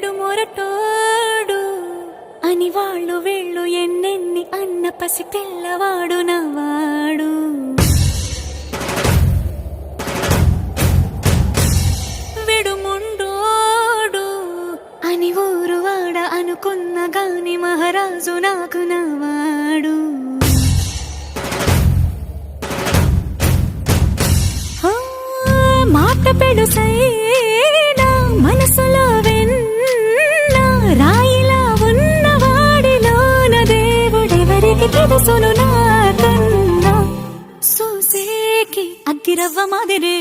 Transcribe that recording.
వీడు మొరటోడు అని వాళ్ళు వీళ్ళు ఎన్నెన్ని అన్న పసి పిల్లవాడు నవ్వాడు. వీడు ముండోడు అని ఊరు వాడ అనుకున్న గాని మహారాజు నాకు నవ్వాడు. మాట పెడుసైనా మనసులో వెన్న రాయిలా ఉన్నవాడిలోన దేవుడెవరికి తెలుసును నాకన్నా. సూసేకి అగ్గిరవ్వ మాదిరే